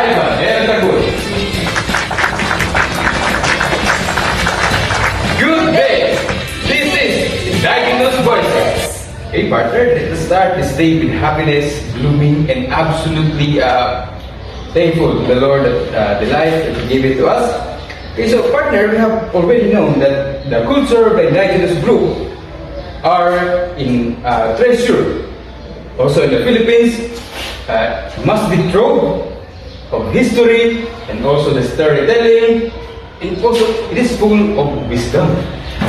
Ivan Ertagul. Good day! This is Indigenous Voices. Hey partner, let's start this day with happiness, blooming, and absolutely thankful to the Lord that the life that He gave it to us. Okay, so partner, we have already known that the culture of the Indigenous group are in treasure. Also in the Philippines, must be trove of history and also the storytelling, and also it is full of wisdom.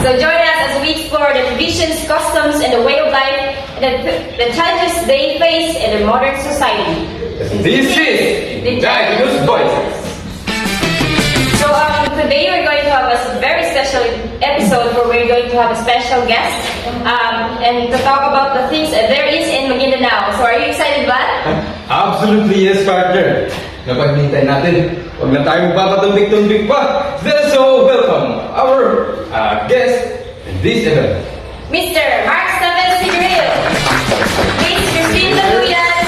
So join us as we explore the traditions, customs, and the way of life, and the challenges they face in the modern society. This is Indigenous Voices. So today we're going to have a very special episode where we're going to have a special guest and to talk about the things that there is in Maguindanao. So are you excited, Vlad? Absolutely yes, partner. Napaghintay natin. Huwag na tayo magpapatumbik-tumbik pa. So welcome our guest in this event. Mr. Mark Steven Siguril, Miss Christine Laluyan,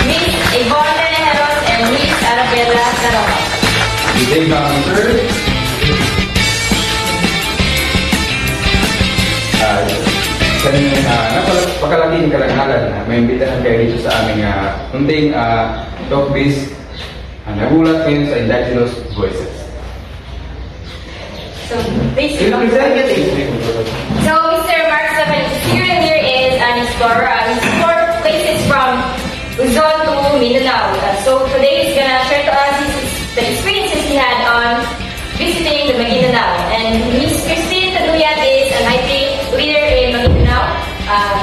Miss Yvonne Menejeros, and Miss Arabella Naroa. Good day, ma'am, sir. Napakalaking karangalan na may imbitahan kayo dito sa aming munting talk biz. Nagulat ngayon sa Indigenous Voices. So, basically, so Mr. Mark Steven Siguril here is an explorer. He explored places from Luzon to Mindanao. So today he's gonna share to us the experiences he had on visiting the Maguindanao. And Miss Christine Taduyan is an IP leader in Maguindanao.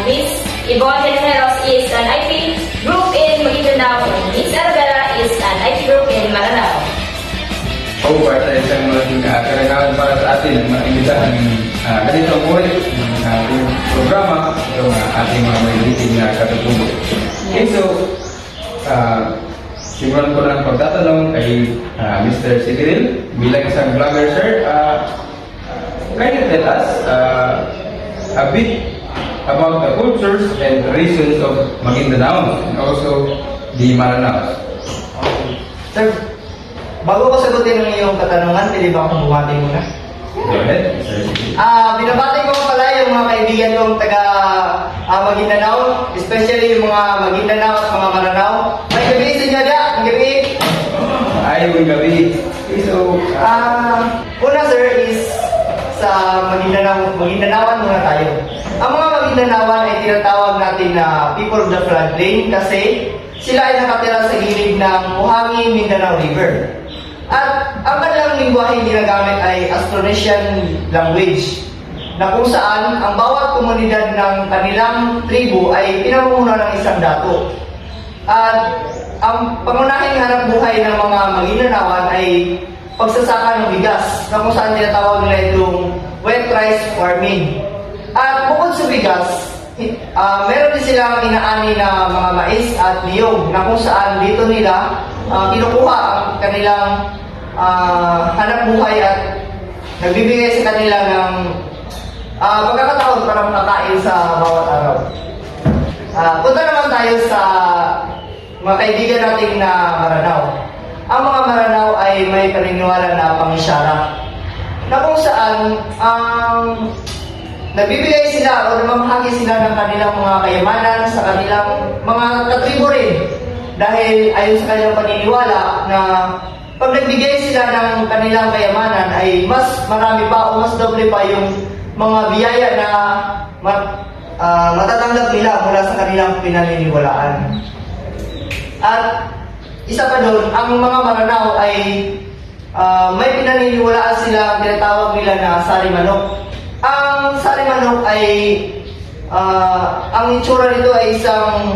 Miss Yvonne Menejeros is an IP group in Maguindanao. And Miss Arabella is an IP group in Maranao. Para isang malaking karangalan para sa atin ang maimbitahan ng ganito ang ulit ng ating programa itong ating mga magiging na katutubo. Okay, so simulan ko ng pagtatanong kay Mr. Siguril bilang isang vlogger, sir. Can you tell us a bit about the cultures and traditions of Maguindanao and also the Maranao? Sir, bago ko sagutin ang iyong katanungan, pwede ba akong bumati muna? Go ahead, Mr. Siguril. Binabati ko pala yung mga kaibigan kong taga Maguindanao, especially yung mga Maguindanao at mga Maranao. May gabi sa inyo dia, may gabi. Ay, may gabi. Okay, so, una sir is sa Maguindanaoan muna tayo. Ang mga Maguindanaoan ay tinatawag natin na people of the floodplain kasi sila ay nakatira sa gilid ng Buhangin Mindanao River. At ang kanilang lingwahe ginagamit ay Austronesian language, na kung saan ang bawat komunidad ng kanilang tribo ay pinamumuno ng isang dato. At ang pangunahing hanap buhay ng mga Maguindanaoan ay pagsasaka ng bigas, na kung saan tinatawag nila itong wet rice farming. At bukod sa bigas, meron din silang inaani na mga mais at niyog, na kung saan dito nila kinukuha ang kanilang hanap buhay at nagbibigay sa kanila ng pagkakataon para makakain sa bawat araw. Punta naman tayo sa mga kaibigan natin na Maranao. Ang mga Maranao ay may paniniwala na pangisyara, na kung saan nagbibigay sila o namamahagi sila ng kanilang mga kayamanan sa kanilang mga katribo rin. Dahil ayon sa kanilang paniniwala na pag nagbigay sila ng kanilang kayamanan ay mas marami pa o mas doble pa yung mga biyaya na matatanggap nila mula sa kanilang pinaniniwalaan. At isa pa doon, ang mga Maranao ay may pinaniniwalaan sila, tinatawag nila na sari-manok. Ang sari-manok ay ang itsura nito ay isang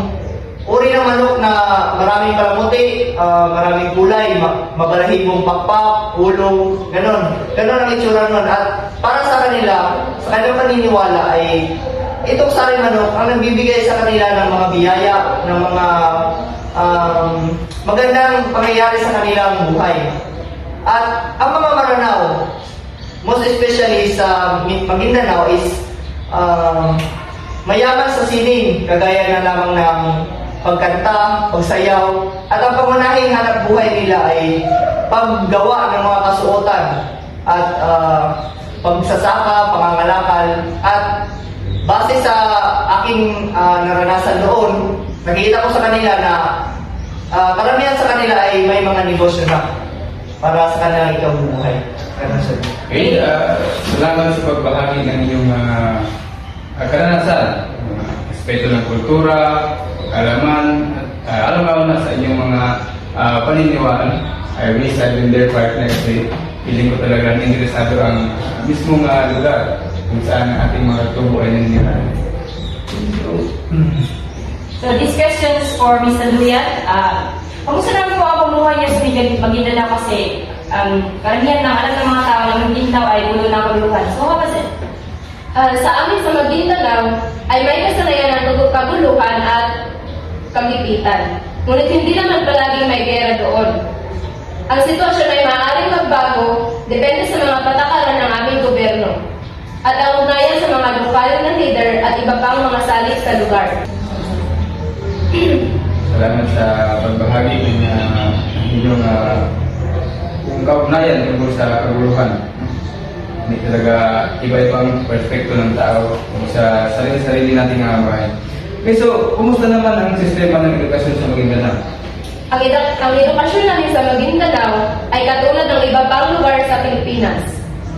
uri ng manok na maraming palamuti, maraming kulay, mabalahibong pakpak, ulo, ganon. Ganon ang itsura nun. At para sa kanila, sa kanilang paniniwala ay itong sari-manok ang nagbibigay sa kanila ng mga biyaya, ng mga magandang pangyayari sa kanilang buhay. At ang mga Maranao, most especially sa Maguindanao is mayaman sa sining, kagaya na lamang ng pagkanta, pagsayaw, at ang pangunahing hanap buhay nila ay paggawa ng mga kasuotan at pagsasaka, pangangalakal, at base sa aking naranasan noon, nakikita ko sa kanila na karamihan sa kanila ay may mga negosyo na para sa kanilang ikabubuhay. Ganun sir. Okay, salamat sa pagbahagi ng iyong karanasan. Respeto ng kultura, alaman, alam na sa inyong mga paniniwala. I wish I've been their partner kasi feeling ko talaga interesado ang mismong lugar kung saan ang ating mga tubo ay naniniwala. So these questions for Ms. Luyan. Kamusta naman po ang pamumuhay niya sa Maguindanao kasi karamihan ng alam ng mga tao na Maguindanao ay gulo ng kabuluhan. So how was it? Sa amin sa Maguindanao ay may kasanayan ng kaguluhan at kagipitan. Ngunit hindi naman palaging may gera doon. Ang sitwasyon ay maaaring magbago depende sa mga patakaran ng aming gobyerno at ang ugnayan sa mga lokal na leader at iba pang mga salit sa lugar. Salamat sa pagbahagi ng inyong yung kaugnayan tungkol sa kaguluhan. Hindi talaga iba-ibang perspekto ng tao sa sarili-sarili nating bahay. Okay, so, kumusta naman ang sistema ng edukasyon sa Maguindanao? Ang edukasyon namin sa Maguindanao ay katulad ng iba pang lugar sa Pilipinas.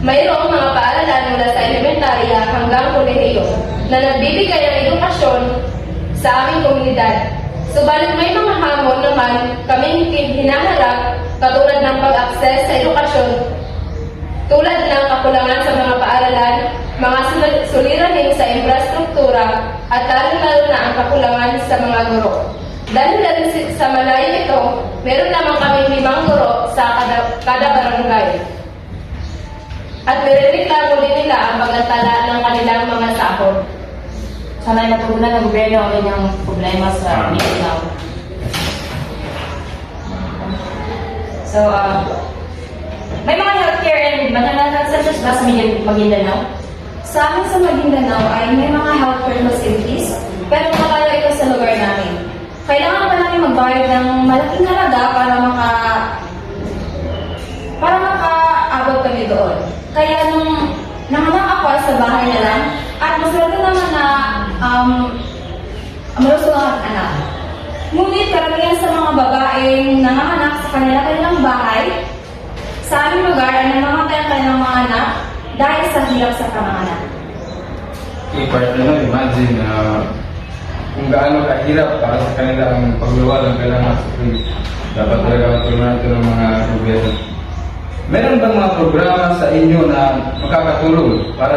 Mayroong mga paaralan mula sa elementarya hanggang kolehiyo na nagbibigay ng edukasyon sa aming komunidad. Subalit may mga hamon naman kaming hinaharap katulad ng pag-access sa edukasyon tulad ng kakulangan sa mga paaralan, mga suliranin sa infrastruktura at lalo-lalo na ang kakulangan sa mga guro. Dahil sa malayo ito, meron lamang kami 5 guro sa kada barangay. At nirereklamo din nila ang pagantala ng kanilang mga sahod. Sana ay natugunan ng gobyerno ang kanyang problema sa Maguindanao. So, may mga healthcare and medical centers ba sa Maguindanao? Sa amin sa Maguindanao ay may mga healthcare facilities, pero nakalayo ito sa lugar namin. Kailangan pa namin magbayad ng malaking halaga para makaabot kami doon. Kaya nung nanganak ako sa bahay na lang, at masarap naman na malusog ang anak. Ngunit karamihan sa mga babaeng nanganganak sa kanilang bahay, sa aming lugar ay namamatay ang kanilang mga anak dahil sa hirap sa panganganak. Okay, partner, imagine kung gaano kahirap para sa kanila ang pagluwal ng kailangan sa free. Dapat talaga matulungan ito ng mga gobyerno. Meron bang mga programa sa inyo na makakatulong para